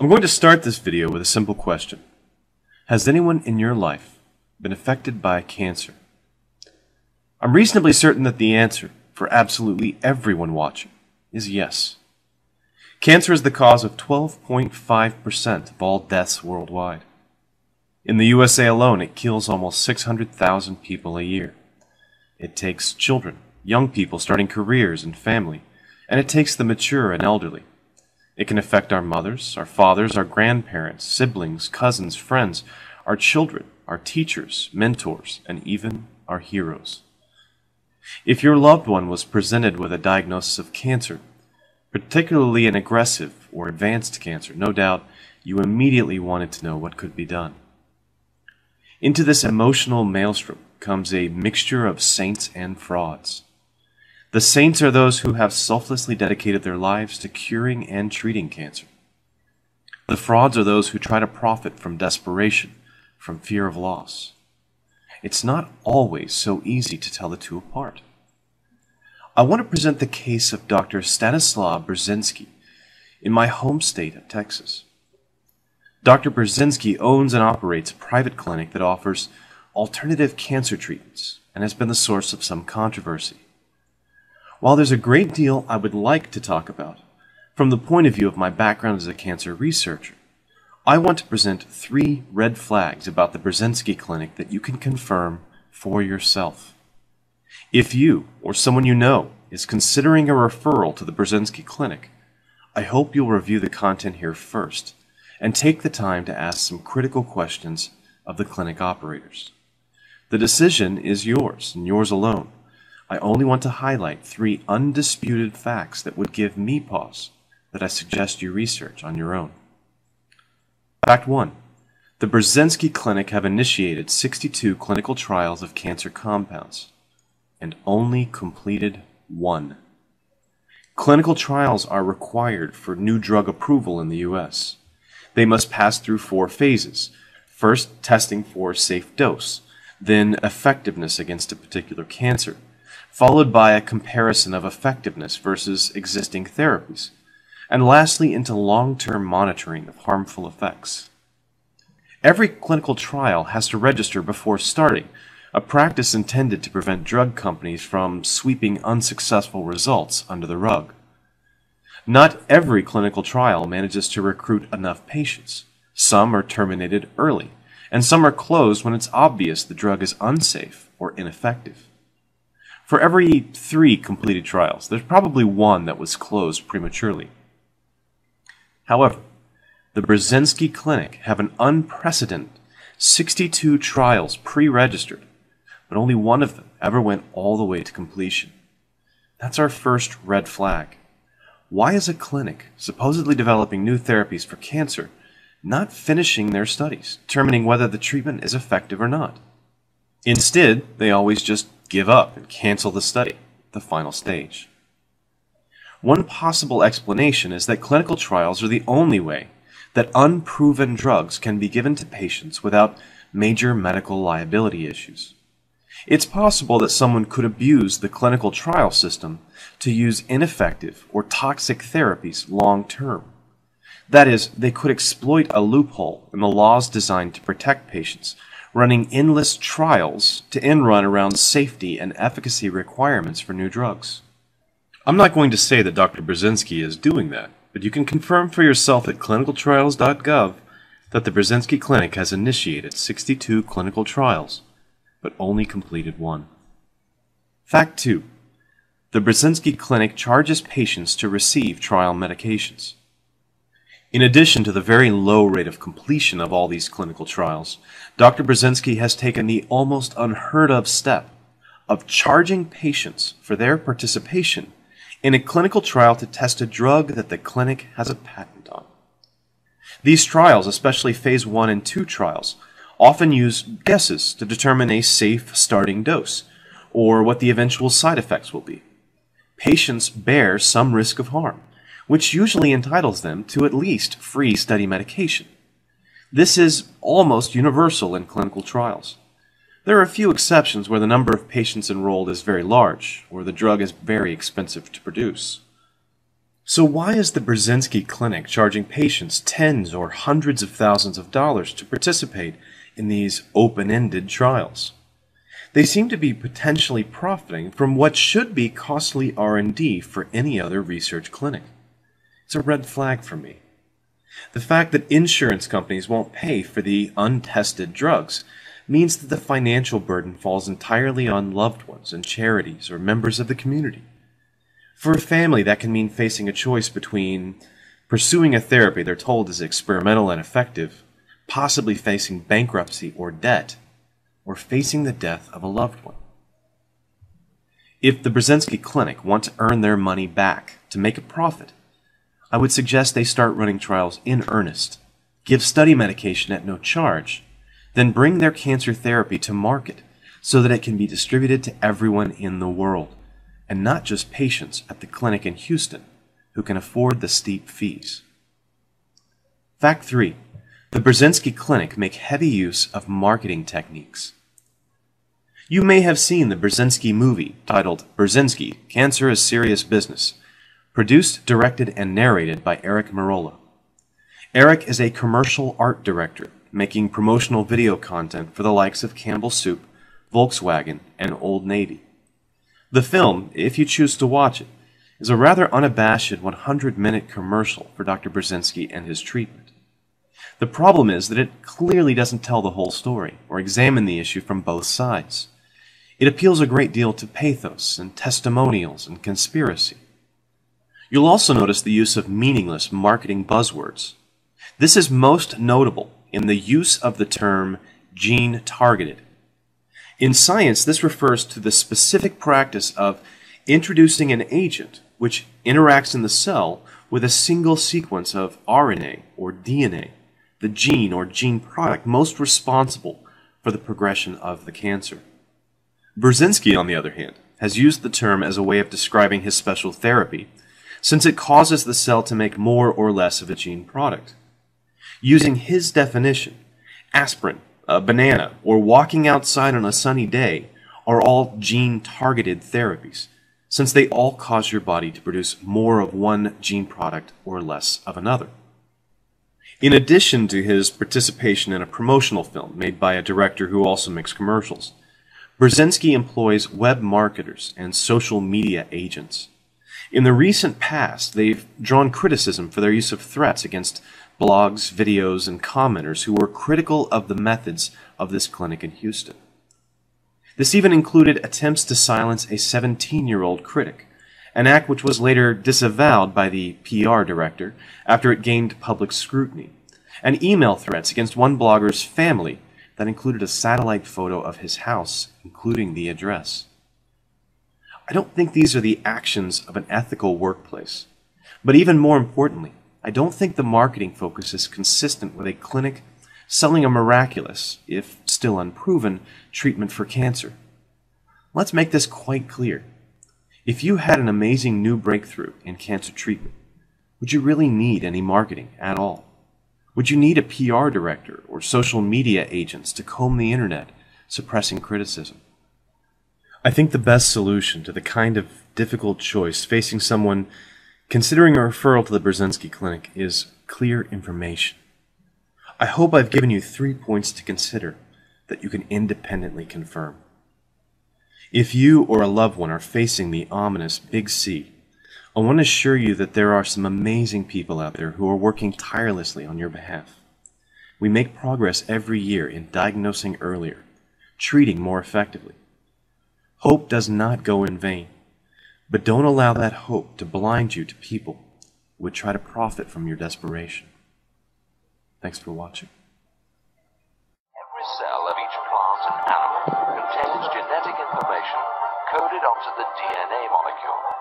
I'm going to start this video with a simple question. Has anyone in your life been affected by cancer? I'm reasonably certain that the answer, for absolutely everyone watching, is yes. Cancer is the cause of 12.5% of all deaths worldwide. In the USA alone, it kills almost 600,000 people a year. It takes children, young people starting careers and family, and it takes the mature and elderly. It can affect our mothers, our fathers, our grandparents, siblings, cousins, friends, our children, our teachers, mentors, and even our heroes. If your loved one was presented with a diagnosis of cancer, particularly an aggressive or advanced cancer, no doubt you immediately wanted to know what could be done. Into this emotional maelstrom comes a mixture of saints and frauds. The saints are those who have selflessly dedicated their lives to curing and treating cancer. The frauds are those who try to profit from desperation, from fear of loss. It's not always so easy to tell the two apart. I want to present the case of Dr. Stanislaw Burzynski in my home state of Texas. Dr. Burzynski owns and operates a private clinic that offers alternative cancer treatments and has been the source of some controversy. While there's a great deal I would like to talk about, from the point of view of my background as a cancer researcher, I want to present 3 red flags about the Burzynski Clinic that you can confirm for yourself. If you, or someone you know, is considering a referral to the Burzynski Clinic, I hope you'll review the content here first and take the time to ask some critical questions of the clinic operators. The decision is yours, and yours alone. I only want to highlight 3 undisputed facts that would give me pause that I suggest you research on your own. Fact 1. The Burzynski Clinic have initiated 62 clinical trials of cancer compounds and only completed 1. Clinical trials are required for new drug approval in the U.S. They must pass through 4 phases. First, testing for safe dose, then effectiveness against a particular cancer, followed by a comparison of effectiveness versus existing therapies, and lastly into long-term monitoring of harmful effects. Every clinical trial has to register before starting, a practice intended to prevent drug companies from sweeping unsuccessful results under the rug. Not every clinical trial manages to recruit enough patients. Some are terminated early, and some are closed when it's obvious the drug is unsafe or ineffective. For every 3 completed trials, there's probably 1 that was closed prematurely. However, the Burzynski Clinic have an unprecedented 62 trials pre-registered, but only 1 of them ever went all the way to completion. That's our first red flag. Why is a clinic supposedly developing new therapies for cancer not finishing their studies, determining whether the treatment is effective or not? Instead, they always just give up and cancel the study, the final stage. One possible explanation is that clinical trials are the only way that unproven drugs can be given to patients without major medical liability issues. It's possible that someone could abuse the clinical trial system to use ineffective or toxic therapies long term. That is, they could exploit a loophole in the laws designed to protect patients, running endless trials to end run around safety and efficacy requirements for new drugs. I'm not going to say that Dr. Burzynski is doing that, but you can confirm for yourself at clinicaltrials.gov that the Burzynski Clinic has initiated 62 clinical trials, but only completed 1. Fact 2. The Burzynski Clinic charges patients to receive trial medications. In addition to the very low rate of completion of all these clinical trials, Dr. Burzynski has taken the almost unheard of step of charging patients for their participation in a clinical trial to test a drug that the clinic has a patent on. These trials, especially phase 1 and 2 trials, often use guesses to determine a safe starting dose or what the eventual side effects will be. Patients bear some risk of harm, which usually entitles them to at least free study medication. This is almost universal in clinical trials. There are a few exceptions where the number of patients enrolled is very large, or the drug is very expensive to produce. So why is the Burzynski Clinic charging patients tens or hundreds of thousands of dollars to participate in these open-ended trials? They seem to be potentially profiting from what should be costly R&D for any other research clinic. It's a red flag for me. The fact that insurance companies won't pay for the untested drugs means that the financial burden falls entirely on loved ones and charities or members of the community. For a family, that can mean facing a choice between pursuing a therapy they're told is experimental and effective, possibly facing bankruptcy or debt, or facing the death of a loved one. If the Burzynski Clinic want to earn their money back to make a profit, I would suggest they start running trials in earnest, give study medication at no charge, then bring their cancer therapy to market so that it can be distributed to everyone in the world, and not just patients at the clinic in Houston who can afford the steep fees. Fact 3. The Burzynski Clinic make heavy use of marketing techniques. You may have seen the Burzynski movie titled Burzynski, Cancer is Serious Business, produced, directed, and narrated by Eric Eric is a commercial art director making promotional video content for the likes of Campbell Soup, Volkswagen, and Old Navy. The film, if you choose to watch it, is a rather unabashed 100-minute commercial for Dr. Burzynski and his treatment. The problem is that it clearly doesn't tell the whole story or examine the issue from both sides. It appeals a great deal to pathos and testimonials and conspiracy. You'll also notice the use of meaningless marketing buzzwords. This is most notable in the use of the term gene-targeted. In science, this refers to the specific practice of introducing an agent which interacts in the cell with a single sequence of RNA or DNA, the gene or gene product most responsible for the progression of the cancer. Burzynski, on the other hand, has used the term as a way of describing his special therapy, since it causes the cell to make more or less of a gene product. Using his definition, aspirin, a banana, or walking outside on a sunny day are all gene-targeted therapies, since they all cause your body to produce more of one gene product or less of another. In addition to his participation in a promotional film made by a director who also makes commercials, Burzynski employs web marketers and social media agents. In the recent past, they've drawn criticism for their use of threats against blogs, videos, and commenters who were critical of the methods of this clinic in Houston. This even included attempts to silence a 17-year-old critic, an act which was later disavowed by the PR director after it gained public scrutiny, and email threats against one blogger's family that included a satellite photo of his house, including the address. I don't think these are the actions of an ethical workplace, but even more importantly, I don't think the marketing focus is consistent with a clinic selling a miraculous, if still unproven, treatment for cancer. Let's make this quite clear. If you had an amazing new breakthrough in cancer treatment, would you really need any marketing at all? Would you need a PR director or social media agents to comb the internet, suppressing criticism? I think the best solution to the kind of difficult choice facing someone considering a referral to the Burzynski Clinic is clear information. I hope I've given you 3 points to consider that you can independently confirm. If you or a loved one are facing the ominous Big C, I want to assure you that there are some amazing people out there who are working tirelessly on your behalf. We make progress every year in diagnosing earlier, treating more effectively. Hope does not go in vain. But don't allow that hope to blind you to people who would try to profit from your desperation. Thanks for watching. Every cell of each plant and animal contains genetic information coded onto the DNA molecule.